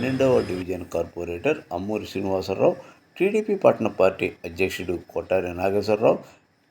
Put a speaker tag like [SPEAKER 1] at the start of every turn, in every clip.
[SPEAKER 1] 12వ division corporator అమ్మూరి Srinivasarao, TDP పట్టణ party అధ్యక్షుడు కొట్టారి నాగేశ్వరరావు,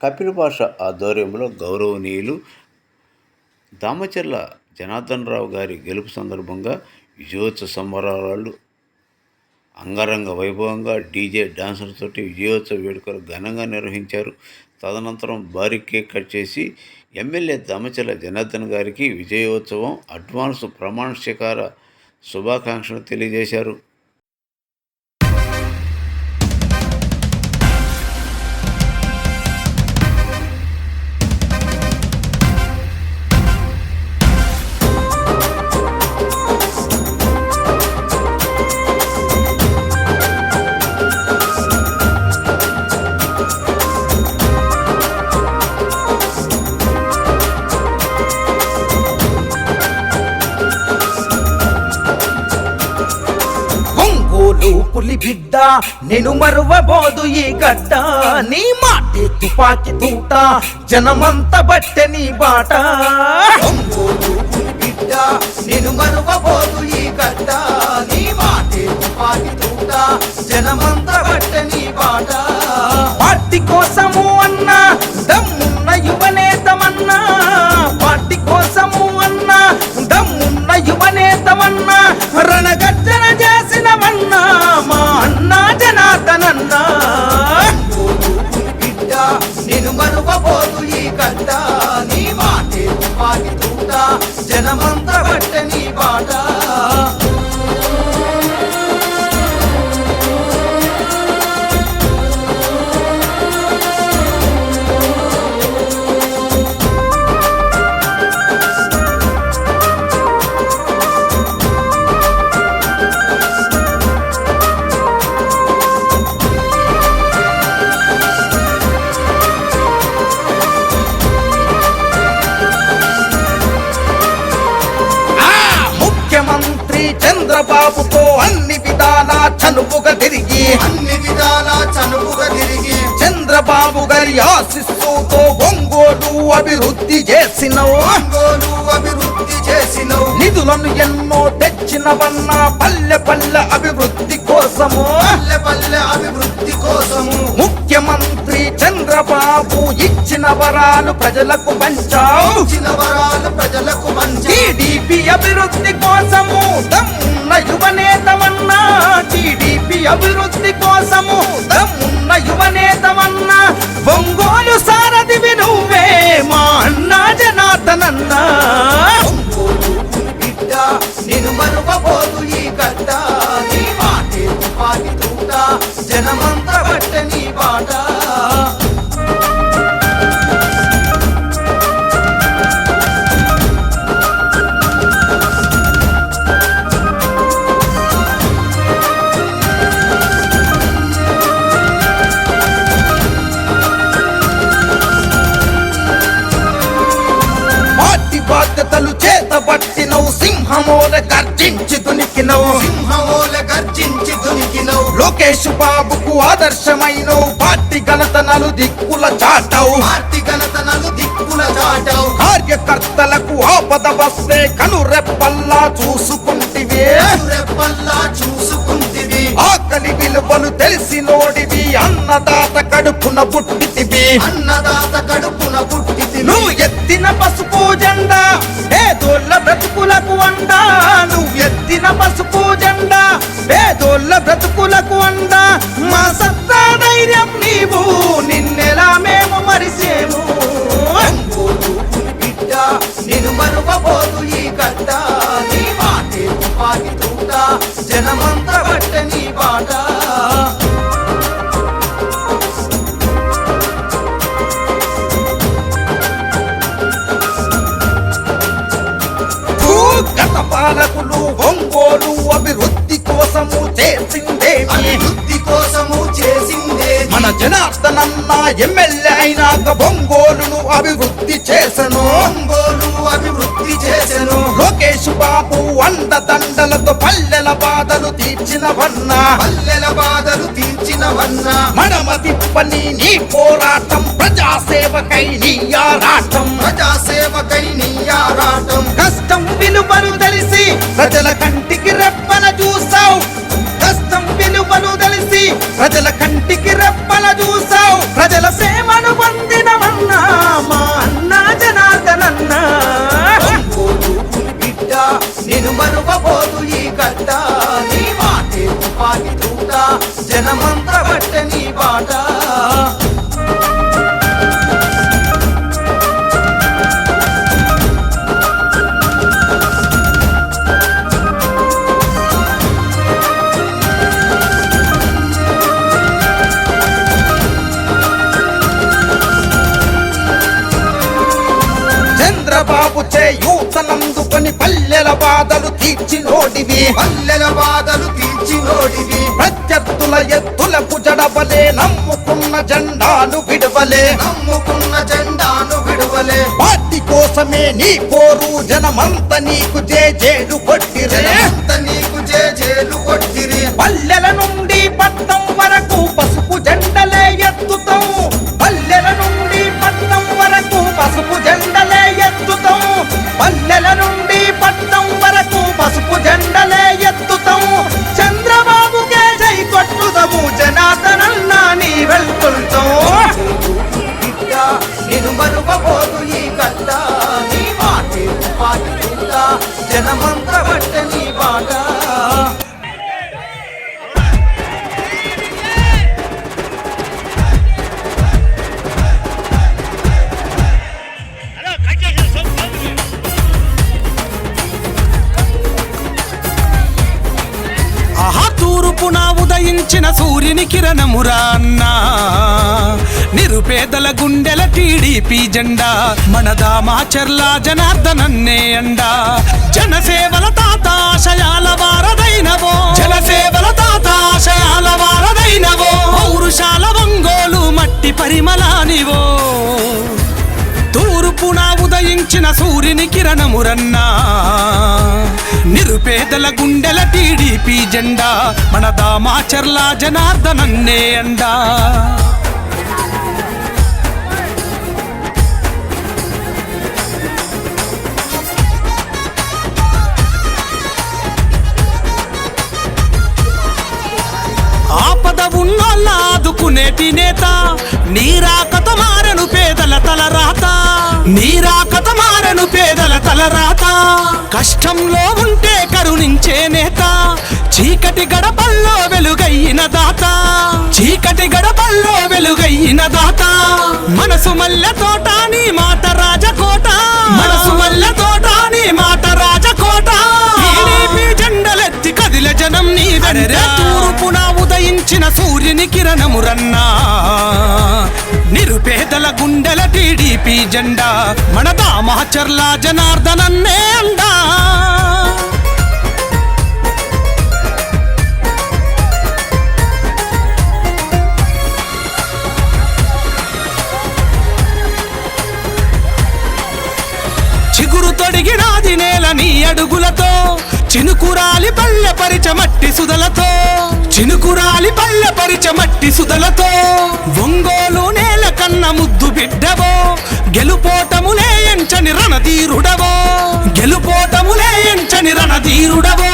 [SPEAKER 1] కపిల్ భాష ఆధ్వర్యంలో గౌరవనీయులు దామచర్ల జనార్దన్ రావు గారి గెలుపు సందర్భంగా విజయోత్సవ సంబరాలు అంగరంగ వైభవంగా డీజే డాన్సులతోటి విజయోత్సవ వేడుకలు ఘనంగా నిర్వహించారు. తదనంతరం భారీ కేక్ కట్ చేసి ఎమ్మెల్యే దామచర్ల జనార్దన్ గారికి విజయోత్సవం అడ్వాన్స్ ప్రమాణ స్వీకార శుభాకాంక్షలు తెలియజేశారు.
[SPEAKER 2] పులి బిడ్డ నేను మరువబోదు ఈ గడ్డ, నీ మాటే తుపాకి తూట జనమంత బట్టె నీ బాట. పులి బిడ్డ నేను మరువబోదు ఈ గడ్డ, నీ మాటే తుపాకి తూట జనమంత బట్టె నీ బాట. పార్టీ కోసము అన్నా దమ్మున్న యువనేతమన్నా, పార్టీ కోసము అన్నా దమ్మున్న యువనేతమన్నా, రణగర్జన చేసినవన్నా మా అన్నా జనార్దనన్నా. బిడ్డ నేను మరువబోదు ఈ గడ్డ, నీ మాటే తుపాకి తూట జనమంత బట్టె నీ బాట. చంద్రబాబుతో అన్ని విధాలా చనుపుగా తిరిగి చంద్రబాబు గారి ఆశీస్సుతో ఒంగోలు అభివృద్ధి చేసినవు, నిధులను ఎన్నో తెచ్చినవన్నా పల్లె పల్లె అభివృద్ధి కోసము, ముఖ్యమంత్రి చంద్రబాబు ఇచ్చిన వరాలు ప్రజలకు పంచావు, టీడీపీ అభివృద్ధి కోసము దమ్మున్న యువనేతమన్నా, టీడీపీ అభివృద్ధి కోసము దమ్మున్న యువనేతమన్నా, ఒంగోలు సారథివి నువ్వే మా అన్నా జనార్దనన్నా. బిడ్డ నేను మరువబోదు ఈ గడ్డ, నీ మాటే తుపాకి తూట జనమంత బట్టె నీ బాట. బాధ్యతలు చేతబట్టినవు, సింహమోల గర్జించి దునికినవు, లోకేష్ బాబుకు ఆదర్శమైనవు, పార్టీ ఘనతనలు దిక్కుల చాటవు, కార్యకర్తలకు ఆపద వస్తే కనురెప్పల్లా చూసుకుంటివి, ఆకలి విలువలు తెలిసినోడివి, అన్నదాత కడుపున పుట్టితివి, నువ్వు ఎత్తిన పసుపు జెండా పేదోళ్ళ బ్రతుకులకు అండా, నువ్వు ఎత్తిన పసుపు జెండా పేదోళ్ళ బ్రతుకులకు అండా, మా సత్తా ధైర్యం నీవు నిన్నెలా మేము మరిసేము. బిడ్డ నేను మరువబోదు ఈ గడ్డ, నీ మాటే తుపాకి తూట జనమంత బట్టె నీ బాట. గత పాలకులు ఒంగోలు అభివృద్ధి కోసము చేసిందే, మన జనార్దనన్న ఎమ్మెల్యే అయినాక ఒంగోలును అభివృద్ధి చేసెను, లోకేష్ బాబు అండదండలతో పల్లెల బాధలు తీర్చినవన్నా, మడమ తిప్పని నీ పోరాటం ప్రజాసేవకై నీ ఆరాటం, కష్టం విలువలు తెలిసి ప్రజల కంటికి రెప్పన చూసా జనమంతా బట్టే నీ బాట. చంద్రబాబు చేయూతనందుకొని పల్లెల బాధలు తీర్చినోడివి,
[SPEAKER 3] పల్లెల బాధలు తీర్చినోడివి,
[SPEAKER 2] ప్రత్యర్థుల ఎత్తులకు జడవలే నమ్ముకున్న జెండాను విడవలే,
[SPEAKER 3] నమ్ముకున్న జెండాను విడువలే.
[SPEAKER 2] పార్టీ కోసమే నీ పోరు, జనమంత నీకు జేజేలు కొట్టిరే,
[SPEAKER 3] జనమంత నీకు జేజేలు కొట్టిరి.
[SPEAKER 2] పల్లెల నుండి పట్నం వరకు పసుపు జెండలే ఎత్తుతాం, పల్లెల నుండి పట్నం వరకు పసుపు జెండలే ఎత్తుతాం, పల్లెల నుండి పట్నం వరకు పసుపు జెండలే ఎత్తుతాం. చంద్రబాబుకే జై కొట్టుదము, జనార్దనన్నా నీ వెళ్తుంటాం.
[SPEAKER 3] నేను మరువబోదు ఈ గడ్డ, నీ మాటే తుపాకి తూట,
[SPEAKER 2] జనమంతా బట్టే నీ బాట.
[SPEAKER 4] తూర్పున ఉదయించిన సూర్యుని కిరణమురా అన్నా, నిరుపేదల గుండెల టీడీపీ జెండా, మన దామాచర్ల జనార్దనన్నే అండా. జనసేవల తాత ఆశయాల వారదైనవో, జనసేవల తాత ఆశయాల వారదైనవో, పౌరుషాల ఒంగోలు మట్టి పరిమళానివో. తూర్పున ఉదయించిన సూర్యుని కిరణమురన్నా, నిరుపేదల గుండెల టీడీపీ జెండా, మన దామాచర్ల జనార్దనన్నే అండా. ఆపద ఉన్నోళ్ళ ఆదుకునేటి నేత, నీరాకత మారెను పేదల తలరాత, నీరాకత మారెను పేదల తలరాత. కష్టంలో ఉంటే కరుణించే నేత, చీకటి గడపల్లో వెలుగైన దాత, చీకటి గడపల్లో వెలుగైన దాత. మనసు మల్లె తోట నీ మాట రాజకోట, మనసు మల్లె తోట నీ మాట రాజకోట. టీడీపీ జెండలెత్తి కదిల జనం నీ వెంట. తూర్పున ఉదయించిన సూర్యుని కిరణమురన్నా, నిరుపేదల గుండెల టీడీపీ జెండా, మన దామాచర్ల జనార్దనన్నే అండా. చిగురు తొడిగినాది నేల నీ అడుగులతో, చినుకురాలి పల్లె పరిచ మట్టి సుదలతో, చినుకురాలి పల్లె పరిచ మట్టి సుదలతో. ఒంగోలు నేల కన్న ముద్దు బిడ్డవో, గెలుపోటములే ఎంచని రణధీరుడవో, గెలుపోటములే ఎంచని రణధీరుడవో.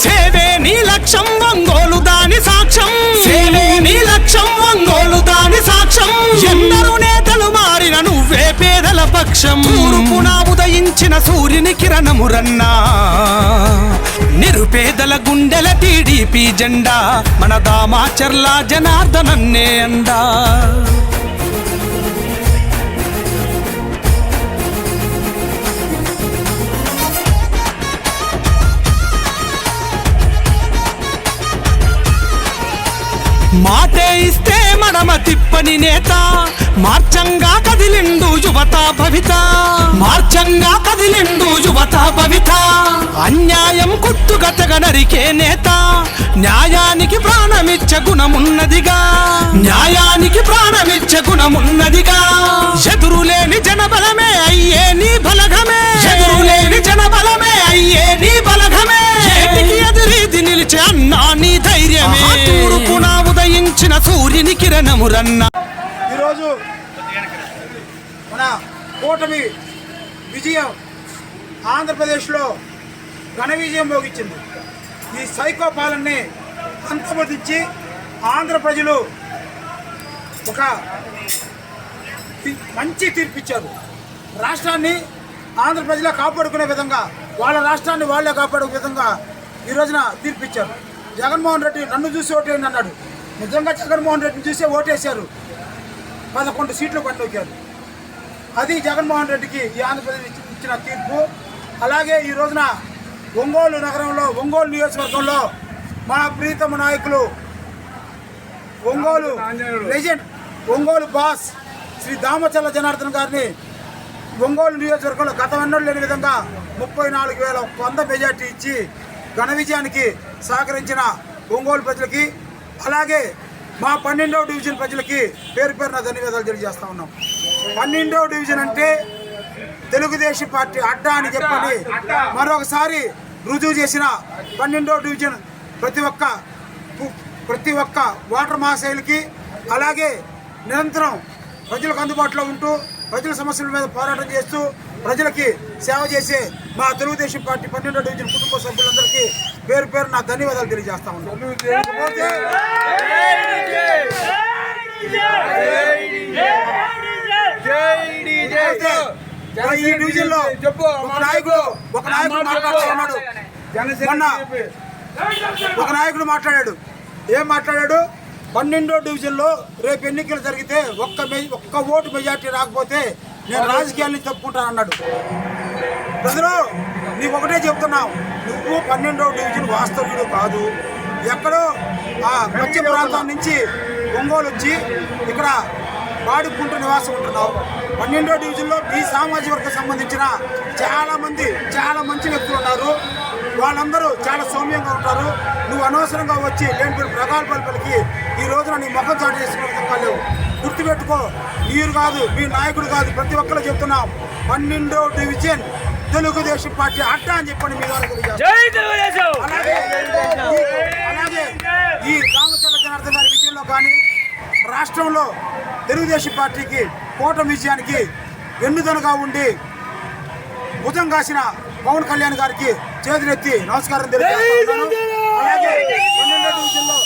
[SPEAKER 4] సేవే నీ లక్ష్యం ఒంగోలు దాని సాక్ష్యం, సేవే నీ లక్ష్యం ఒంగోలు దాని సాక్ష్యం. ఎందరూ నేతలు మారిన నువ్వే పేదల పక్షం. తూర్పున ఉదయించిన సూర్యుని కిరణమురన్నా, నిరుపేదల గుండెల టీడీపీ జెండా, మన దామాచర్ల జనార్దనన్నే అండా. మాటే ఇస్తే మనమ తిప్పని నేత, మార్చంగా కదిలిండు యువత భవిత, మార్చంగా కదిలిండు యువత భవిత. అన్యాయం కుట్టుగతగ నరికే నేత, న్యాయానికి ప్రాణమిచ్చ గుణమున్నదిగా, న్యాయానికి ప్రాణమిచ్చ గుణమున్నదిగా. ఎదురులేని జనబలమే అయ్యే నీ బలగమే, ఎదురులేని జనబలమే అయ్యే నీ బలగమే. ఏటికి ఎదురీది నిలిచే అన్నా నీ ధైర్యమే. తూర్పున ఉదయించిన సూర్యుని కిరణమురన్నా.
[SPEAKER 5] ఈరోజు మన కూటమి విజయం ఆంధ్రప్రదేశ్లో ఘన విజయం భోగించింది. ఈ సైకో పాలనని అంతమొదించి ఆంధ్ర ప్రజలు ఒక మంచి తీర్పిచ్చారు. రాష్ట్రాన్ని ఆంధ్ర ప్రజలే కాపాడుకునే విధంగా, వాళ్ళ రాష్ట్రాన్ని వాళ్ళే కాపాడుకునే విధంగా ఈ రోజున తీర్పిచ్చారు. జగన్మోహన్ రెడ్డి నన్ను చూసి ఓటేయండి అన్నాడు. నిజంగా జగన్మోహన్ రెడ్డిని చూసి ఓటేశారు. 11 సీట్లు పట్టుకొచ్చారు. అది జగన్మోహన్ రెడ్డికి ఈ ఆంధ్రప్రదేశ్ ఇచ్చిన తీర్పు. అలాగే ఈ రోజున ఒంగోలు నగరంలో, ఒంగోలు నియోజకవర్గంలో మా ప్రీతమ నాయకులు, ఒంగోలు లెజెండ్, ఒంగోలు బాస్ శ్రీ దామచల్ల జనార్దన్ గారిని ఒంగోలు నియోజకవర్గంలో గతమెన్నడూ లేని విధంగా 34,100 మెజార్టీ ఇచ్చి ఘన విజయానికి సహకరించిన ఒంగోలు ప్రజలకి, అలాగే మా 12వ డివిజన్ ప్రజలకి పేరు పేరున ధన్యవాదాలు తెలియజేస్తా ఉన్నాం. 12వ డివిజన్ అంటే తెలుగుదేశం పార్టీ అడ్డా అని చెప్పని మరొకసారి రుజువు చేసిన 12వ డివిజన్ ప్రతి ఒక్క ఓటర్ మహాశైలికి, అలాగే నిరంతరం ప్రజలకు అందుబాటులో ఉంటూ ప్రజల సమస్యల మీద పోరాటం చేస్తూ ప్రజలకి సేవ చేసే మా తెలుగుదేశం పార్టీ 12వ డివిజన్ కుటుంబ సభ్యులందరికీ పేరు పేరు నా ధన్యవాదాలు తెలియజేస్తా ఉన్నాను. ఈ డివిజన్ లో ఒక నాయకుడు మాట్లాడుతున్నాడు. మొన్న ఒక నాయకుడు మాట్లాడాడు. ఏం మాట్లాడాడు? 12వ డివిజన్లో రేపు ఎన్నికలు జరిగితే ఒక్క ఓటు మెజార్టీ రాకపోతే నేను రాజకీయాల్ని తప్పుకుంటానన్నాడు. ప్రజలు నీకు ఒకటే చెప్తున్నావు, నువ్వు 12వ డివిజన్ వాస్తవ్యుడు కాదు. ఎక్కడో ఆ మధ్య ప్రాంతం నుంచి ఒంగోలు వచ్చి ఇక్కడ బాడుకుంటూ నివాసం ఉంటున్నావు. 12వ డివిజన్లో ఈ సామాజిక వర్గం సంబంధించిన చాలా మంచి వ్యక్తులు ఉన్నారు. వాళ్ళందరూ చాలా సౌమ్యంగా ఉంటారు. నువ్వు అనవసరంగా వచ్చి లేని ప్రగాల్పాలు పలికి ఈ రోజున నీ ముఖం చాటు చేసుకునే విధంగా లేవు. గుర్తుపెట్టుకో, మీరు కాదు, మీ నాయకుడు కాదు, ప్రతి ఒక్కరు చెప్తున్నాం, 12వ డివిజన్ తెలుగుదేశం పార్టీ అడ్డా అని చెప్పండి మీ ద్వారా తెలియజేస్తాం. అలాగే ఈ దామచల్ల జనార్దన్ గారి విజయంలో కానీ రాష్ట్రంలో తెలుగుదేశం పార్టీకి కూటమి విజయానికి వెన్నుదనుగా ఉండి భుజం కాసిన పవన్ కళ్యాణ్ గారికి చేతులెత్తి నమస్కారం తెలియజేస్తున్నాను. అలాగే 12వ డివిజన్లో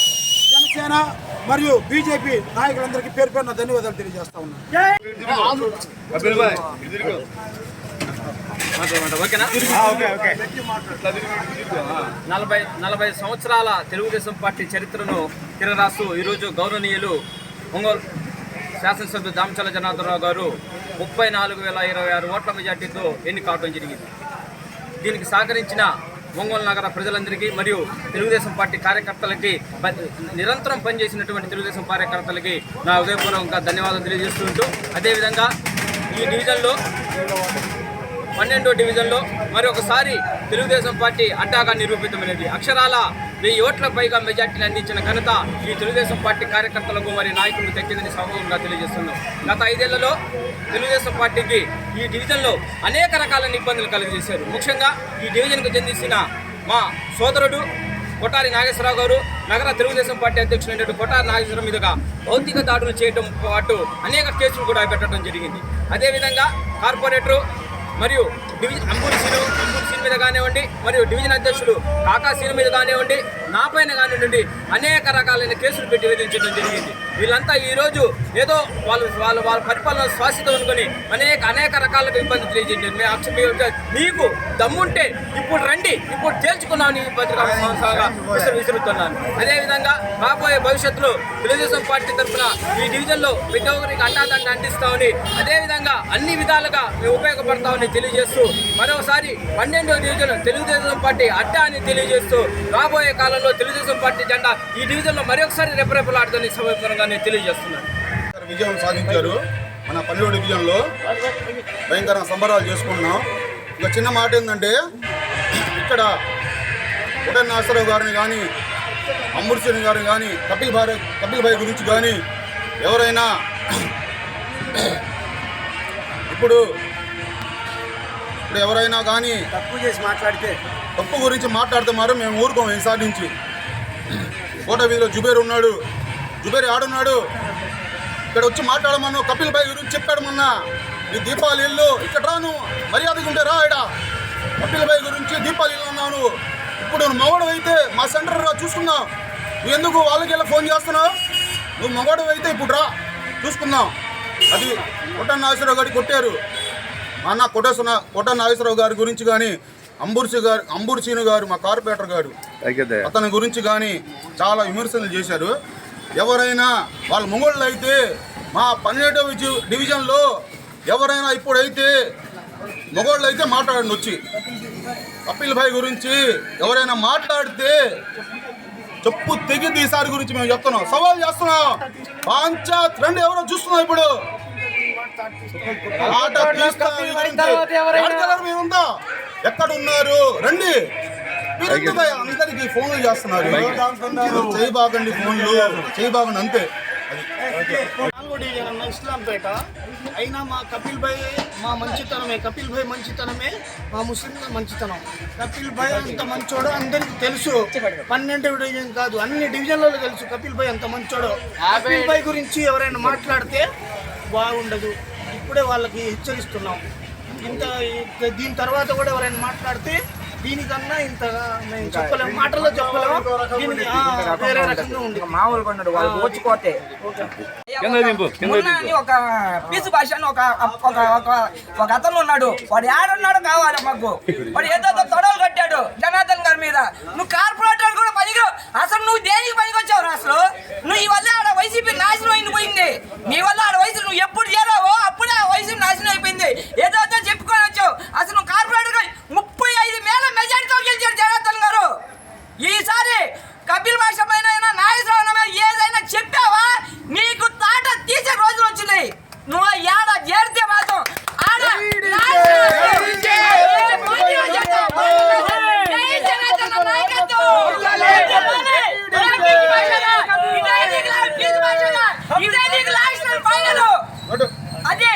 [SPEAKER 5] జనసేన మరియు బీజేపీ నాయకులందరికీ పేరు పేరున ధన్యవాదాలు తెలియజేస్తా ఉన్నాను.
[SPEAKER 6] నలభై సంవత్సరాల తెలుగుదేశం పార్టీ చరిత్రను తిరగరాస్తూ ఈరోజు గౌరవనీయులు ఒంగోలు శాసనసభ్యులు దామచల్ల జనార్దనరావు గారు 34,026 ఓట్ల మెజార్టీతో ఎన్నికవడం జరిగింది. దీనికి సహకరించిన ఒంగోలు నగర ప్రజలందరికీ మరియు తెలుగుదేశం పార్టీ కార్యకర్తలకి, నిరంతరం పనిచేసినటువంటి తెలుగుదేశం కార్యకర్తలకి నా హృదయపూర్వకంగా ధన్యవాదాలు తెలియజేస్తుంటూ, అదేవిధంగా ఈ డివిజన్లో 12వ డివిజన్లో మరొకసారి తెలుగుదేశం పార్టీ అడ్డాగా నిరూపితమైనది. అక్షరాల 1000 ఓట్ల పైగా మెజార్టీని అందించిన ఘనత ఈ తెలుగుదేశం పార్టీ కార్యకర్తలకు మరియు నాయకులకు దక్కిందని సభాముఖంగా తెలియజేస్తున్నాం. గత 5 ఏళ్లలో తెలుగుదేశం పార్టీకి ఈ డివిజన్లో అనేక రకాలైన ఇబ్బందులు కలిగజేశారు. ముఖ్యంగా ఈ డివిజన్కు చెందిన మా సోదరుడు కొట్టారి నాగేశ్వరరావు గారు, నగర తెలుగుదేశం పార్టీ అధ్యక్షులైనటువంటి కొట్టారి నాగేశ్వరరావు మీదుగా భౌతిక దాడులు చేయడం పాటు అనేక కేసులు కూడా పెట్టడం జరిగింది. అదేవిధంగా కార్పొరేటరు మరియు డివిజన్ అంబూరి సీన్ మీద కానివ్వండి, మరియు డివిజన్ అధ్యక్షులు కాకా సీన్ మీద కానివ్వండి, నా పైన కానివ్వండి, అనేక రకాలైన కేసులు పెట్టి వేధించడం జరిగింది. వీళ్ళంతా ఈరోజు ఏదో వాళ్ళ పరిపాలన శ్వాసితం అనుకుని అనేక రకాలుగా ఇబ్బంది తెలియజేయండి. మీకు దమ్ముంటే ఇప్పుడు రండి, ఇప్పుడు తేల్చుకున్నాను ఈ పత్రికా విసురుతున్నాను. అదేవిధంగా రాబోయే భవిష్యత్తులో తెలుగుదేశం పార్టీ తరఫున ఈ డివిజన్లో ప్రతి ఒక్కరికి అండాదండ అందిస్తామని, అదేవిధంగా అన్ని విధాలుగా మేము ఉపయోగపడతామని తెలియజేస్తూ, మరోసారి 12వ డివిజన్ తెలుగుదేశం పార్టీ అడ్డా అని తెలియజేస్తూ, రాబోయే కాలంలో తెలుగుదేశం పార్టీ జెండా ఈ డివిజన్లో మరొకసారి రెపరెపలాడుతుందని సభాముఖంగా నేను తెలియజేస్తున్నాను.
[SPEAKER 7] విజయం సాధించారు. మన 12వ డివిజన్లో భయంకర సంబరాలు చేసుకుంటున్నాం. ఒక చిన్న మాట ఏంటంటే, ఇక్కడ కొట్టారి నాగేశ్వరరావు గారిని కానీ, అంబూరి సీన్ గారిని కానీ, కపిల్ భాయ్ గురించి కానీ ఎవరైనా ఇప్పుడు ఎవరైనా కానీ తప్పు గురించి మాట్లాడితే మాత్రం మేము ఊరుకోం. ఈసారి నుంచి కోట వీధిలో జుబేర్ ఉన్నాడు, జుబేర్ ఆడున్నాడు, ఇక్కడ వచ్చి మాట్లాడమన్నా. కపిల్ భాయ్ గురించి చెప్పాడు మొన్న, ఈ దీపావళి ఇల్లు ఇక్కడ రాను, మర్యాదగా ఉంటే రా. ఇక్కడ కపిల్ భాయ్ గురించి దీపావళి ఇల్లు అన్నావు నువ్వు. ఇప్పుడు మగవాడు అయితే మా సెంటర్ రా చూసుకుందాం. నువ్వు ఎందుకు వాళ్ళకి వెళ్ళి ఫోన్ చేస్తున్నావు? నువ్వు మగవాడు అయితే ఇప్పుడు రా చూసుకుందాం. అది కొట్టారి నాగేశ్వరరావు గారికి కొట్టారు. అన్న కొట్టారి నాగేశ్వరరావు గారి గురించి కానీ, అంబూరి సీను గారు మా కార్పొరేటర్ గారు, అతని గురించి కానీ చాలా విమర్శలు చేశారు. ఎవరైనా వాళ్ళ మొగోళ్ళు అయితే మా 12వ డివిజన్లో ఎవరైనా ఇప్పుడైతే మొగోళ్ళు అయితే మాట్లాడండి వచ్చి. కపిల్ భాయ్ గురించి ఎవరైనా మాట్లాడితే చెప్పు తెగింది ఈసారి గురించి మేము చెప్తున్నాం, సవాల్ చేస్తున్నాం. పంచాయత్ రండి, ఎవరో చూస్తున్నాం ఇప్పుడు ఆట తీస్తా మీ గురించి. మీరుందా ఎక్కడ ఉన్నారు రండి. మీరు ఎందుకు అందరికి ఫోన్లు చేస్తున్నారు? చేయబాగండి, ఫోన్లు చేయబాగండి అంతే.
[SPEAKER 8] నాలుగో డివిజన్ అన్న ఇస్లాంపేట అయినా మా కపిల్ భాయ్ మా మంచితనమే, కపిల్ భాయ్ మంచితనమే మా ముస్లింల మంచితనం. కపిల్ భాయ్ అంత మంచోడో అందరికి తెలుసు. 12వ డివిజన్ కాదు, అన్ని డివిజన్లలో తెలుసు కపిల్ భాయ్ అంత మంచోడో. కపిల్ భాయ్ గురించి ఎవరైనా మాట్లాడితే బాగుండదు, ఇప్పుడే వాళ్ళకి హెచ్చరిస్తున్నాం. దీని తర్వాత కూడా ఎవరైనా మాట్లాడితే దీనికన్నా ఇంతగా మేము చెప్పలేము, మాటల్లో చెప్పలేము. దీనికి వేరే రకంగా ఉంది.
[SPEAKER 9] మామూలుగా ఉన్నాడు వాళ్ళు వచ్చిపోతే ఒక పీసు భాష అని ఒక అతను ఉన్నాడు. వాడు ఏడున్నాడు కావాలి మాకు. వాడు ఏదో తొడవలు కట్టాడు జనార్దన్ గారి మీద. నువ్వు కార్పొరేటర్ కూడా పనికి అసలు నువ్వు దేనికి పనికి వచ్చావు? అసలు నువ్వు ఈ వల్ల ఆడ వైసీపీ నాశనం అయిపోయింది. నీ వల్ల ఆడ వయసు నువ్వు ఎప్పుడు చేరావో అప్పుడే ఆ వైసీపీ నాశనం అయిపోయింది. ఏదో చెప్పుకొని వచ్చావు. అసలు నువ్వు కార్పొరేటర్ 35,000 మెజారిటీతో గెలిచాడు జనార్దన్ గారు. ఈసారి కపిల్ భాష పైన నాగేశ్వరరావు ఏదైనా చెప్పావా నీకు తాట తీసే రోజులు వచ్చినాయి. నువ్వు ఏడ చేరితే మాత్రం ఆడ అదే